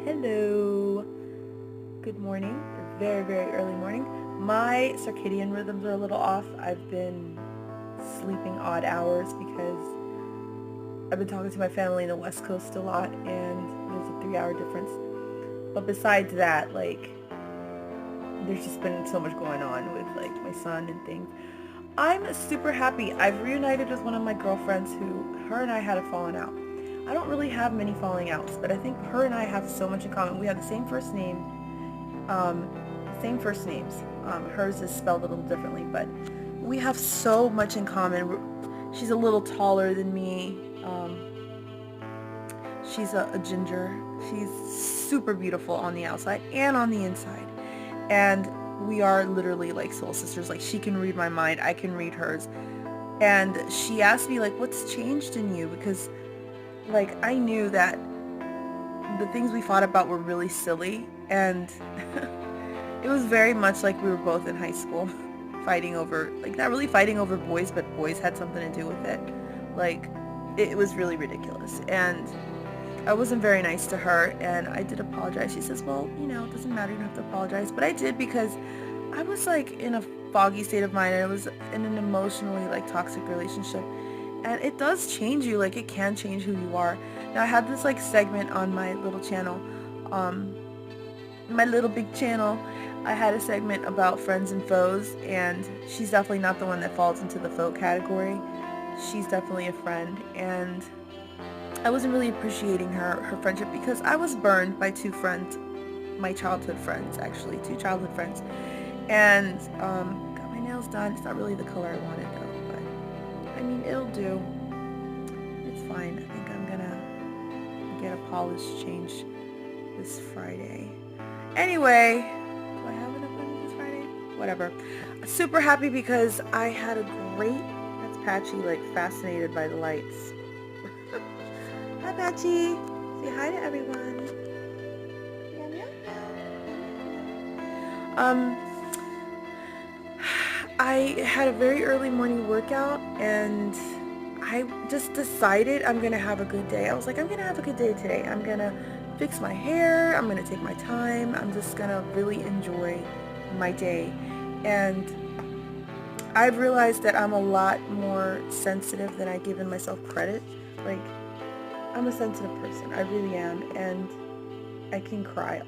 Hello. Good morning. Very, very early morning. My circadian rhythms are a little off. I've been sleeping odd hours because I've been talking to my family in the West Coast a lot and there's a 3-hour difference. But besides that, there's just been so much going on with my son and things. I'm super happy. I've reunited with one of my girlfriends her and I had a falling out. I don't really have many falling outs, but I think her and I have so much in common. We have the same first name, same first names. Hers is spelled a little differently, but we have so much in common. She's a little taller than me. She's a ginger. She's super beautiful on the outside and on the inside. And we are literally like soul sisters. Like, she can read my mind, I can read hers. And she asked me, what's changed in you? Because, I knew that the things we fought about were really silly. And it was very much like we were both in high school fighting over, not really fighting over boys, but boys had something to do with it. It was really ridiculous. And I wasn't very nice to her, and I did apologize. She says, well, it doesn't matter, you don't have to apologize. But I did, because I was in a foggy state of mind. I was in an emotionally toxic relationship, and it does change you. It can change who you are. Now, I had this segment on my little channel, my little big channel. I had a segment about friends and foes, and she's definitely not the one that falls into the foe category. She's definitely a friend, and I wasn't really appreciating her friendship because I was burned by two friends, my childhood friends, actually, two childhood friends. And got my nails done. It's not really the color I wanted though, but I mean, it'll do. It's fine. I think I'm gonna get a polish change this Friday. Anyway, do I have an appointment this Friday? Whatever. Super happy because I had a great, that's Patchy, fascinated by the lights. Hi, Patchy. Say hi to everyone. I had a very early morning workout, and I just decided I'm gonna have a good day. I was like, I'm gonna have a good day today. I'm gonna fix my hair. I'm gonna take my time. I'm just gonna really enjoy my day. And I've realized that I'm a lot more sensitive than I've given myself credit. I'm a sensitive person. I really am. And I can cry.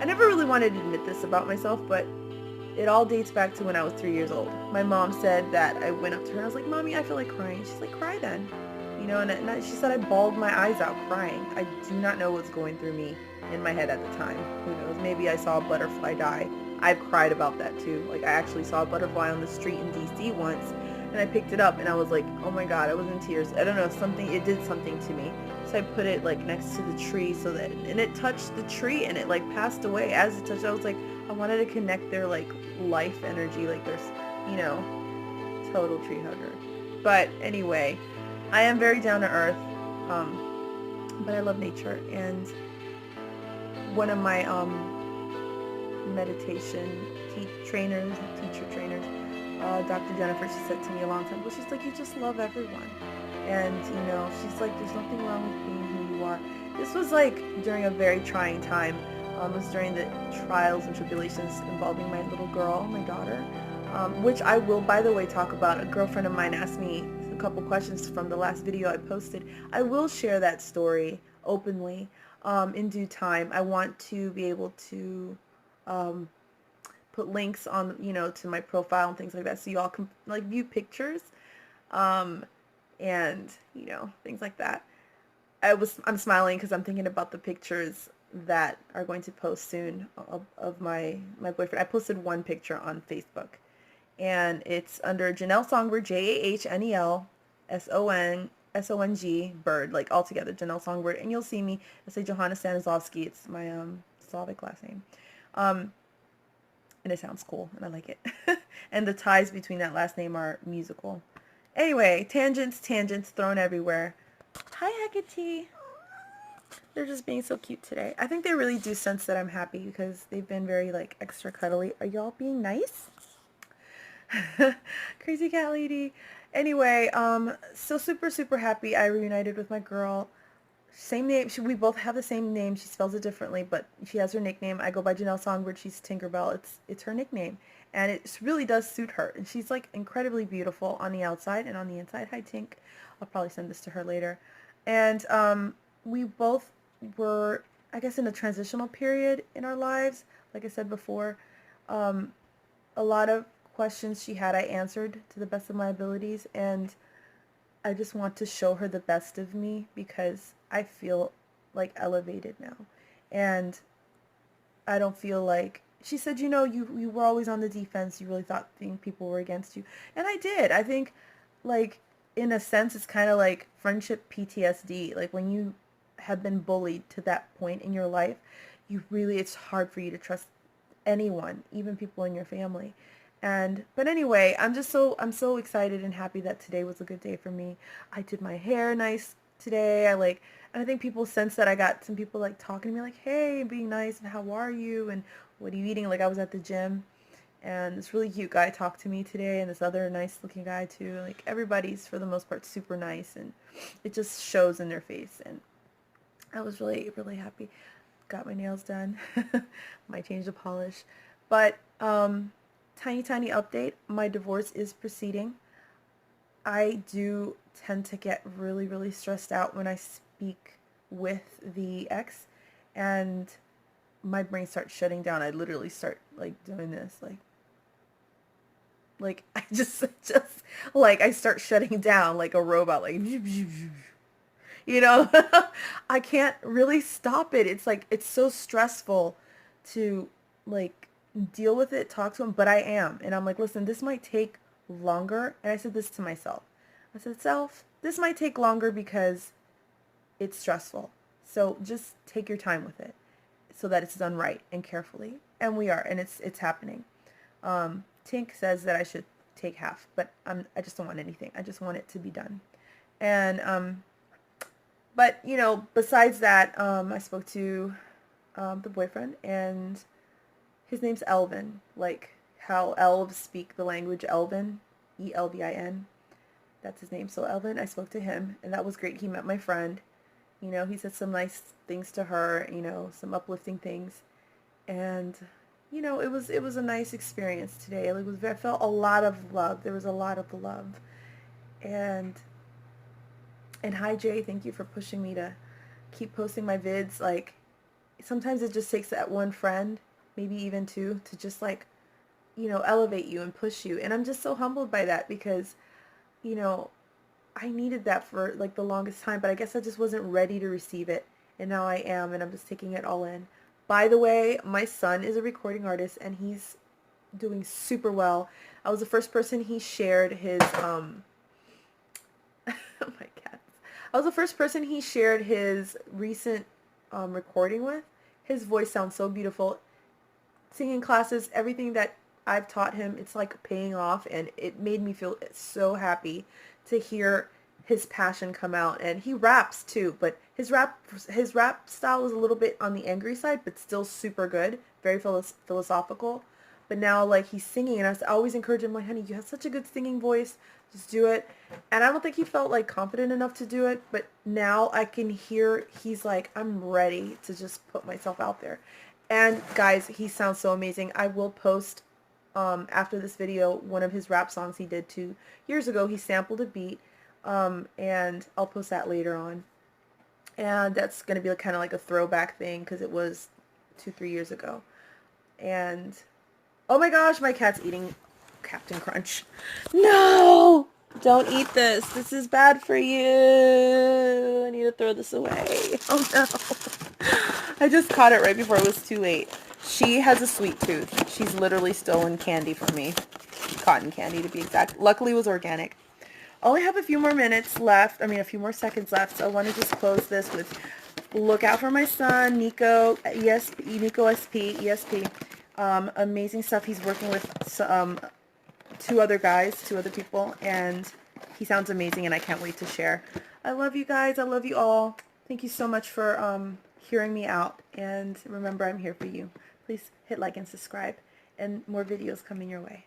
I never really wanted to admit this about myself, but it all dates back to when I was 3 years old. My mom said that I went up to her and I was like, Mommy, I feel like crying. She's like, cry then. She said I bawled my eyes out crying. I do not know what's going through me in my head at the time. Who knows? Maybe I saw a butterfly die. I've cried about that too. I actually saw a butterfly on the street in DC once, and I picked it up and I was like, oh my god, I was in tears. I don't know, it did something to me. So I put it next to the tree and it touched the tree, and it passed away as it touched. I was like, I wanted to connect their life energy, there's, total tree hugger. But anyway, I am very down to earth, but I love nature. And one of my meditation teacher trainers, Dr. Jennifer, she said to me a long time ago, she's like, you just love everyone. And, she's like, there's nothing wrong with being who you are. This was during a very trying time. It was during the trials and tribulations involving my little girl, my daughter, which I will, by the way, talk about. A girlfriend of mine asked me a couple questions from the last video I posted. I will share that story openly in due time. I want to be able to put links on, to my profile and things like that, so you all can view pictures and things like that. I'm smiling because I'm thinking about the pictures that are going to post soon of my boyfriend. I posted one picture on Facebook, and it's under Janelle Songbird, JAHNEL Bird, all together, Janelle Songbird, and you'll see me. I say Johanna Stanislavski. It's my Slavic last name, and it sounds cool, and I like it. And the ties between that last name are musical. Anyway, tangents thrown everywhere. Hi, Hecate. They're just being so cute today. I think they really do sense that I'm happy because they've been very extra cuddly. Are y'all being nice? Crazy cat lady. Anyway, so super happy I reunited with my girl. same name. We both have the same name. She spells it differently, but she has her nickname. I go by Janelle Songbird. She's Tinkerbell. It's her nickname, and it really does suit her. And she's like incredibly beautiful on the outside and on the inside. Hi, Tink. I'll probably send this to her later. And we both were, I guess, in a transitional period in our lives. Like I said before, a lot of questions she had I answered to the best of my abilities, and I just want to show her the best of me because I feel like elevated now. And I don't feel like, she said, you know, you were always on the defense. You really thought people were against you. And I did. I think, like, in a sense, it's kind of like friendship PTSD. Like, when you have been bullied to that point in your life, it's hard for you to trust anyone, even people in your family. But anyway, I'm so excited and happy that today was a good day for me. I did my hair nice today. And I think people sense that. I got some people like talking to me like, hey, being nice, and how are you, and what are you eating? Like, I was at the gym, and this really cute guy talked to me today, and this other nice looking guy too. Like, everybody's for the most part super nice, and it just shows in their face. And I was really, really happy. Got my nails done. Might change the polish. But tiny update, my divorce is proceeding. I do tend to get really, really stressed out when I speak with the ex, and my brain starts shutting down. I literally start like doing this, like I just like I start shutting down like a robot, like you know. I can't really stop it. It's like it's so stressful to like deal with it, talk to him, but I am. And I'm like, listen, this might take longer. And I said this to myself. I said, self, this might take longer because it's stressful. So just take your time with it so that it's done right and carefully. And we are, and it's happening. Tink says that I should take half, but I just don't want anything. I just want it to be done. And but you know, besides that, I spoke to the boyfriend, and his name's Elvin, like how elves speak the language Elvin, Elvin. That's his name. So Elvin, I spoke to him, and that was great. He met my friend. You know, he said some nice things to her, you know, some uplifting things. And, you know, it was a nice experience today. I felt a lot of love. There was a lot of love. And hi, Jay, thank you for pushing me to keep posting my vids. Like, sometimes it just takes that one friend, maybe even two, to just like, you know, elevate you and push you. And I'm just so humbled by that because, you know, I needed that for like the longest time, but I guess I just wasn't ready to receive it. And now I am, and I'm just taking it all in. By the way, my son is a recording artist, and he's doing super well. I was the first person he shared his, oh my cats. I was the first person he shared his recent recording with. His voice sounds so beautiful. Singing classes, everything that I've taught him, it's like paying off, and it made me feel so happy to hear his passion come out. And he raps too, but his rap style is a little bit on the angry side, but still super good, very philosophical. But now like he's singing, and I always encourage him, like, honey, you have such a good singing voice, just do it. And I don't think he felt like confident enough to do it, but now I can hear he's like, I'm ready to just put myself out there. And guys, he sounds so amazing. I will post after this video one of his rap songs he did 2 years ago. He sampled a beat, and I'll post that later on. And that's going to be kind of like a throwback thing because it was 2-3 years ago. And oh my gosh, my cat's eating Captain Crunch. No! Don't eat this. This is bad for you. I need to throw this away. Oh no. I just caught it right before it was too late. She has a sweet tooth. She's literally stolen candy from me. Cotton candy to be exact. Luckily it was organic. I only have a few more minutes left. I mean, a few more seconds left. So I want to just close this with look out for my son, Nico, Nico SP, ESP. Amazing stuff. He's working with two other people, and he sounds amazing, and I can't wait to share. I love you guys. I love you all. Thank you so much for hearing me out, and remember, I'm here for you. Please hit like and subscribe, and more videos coming your way.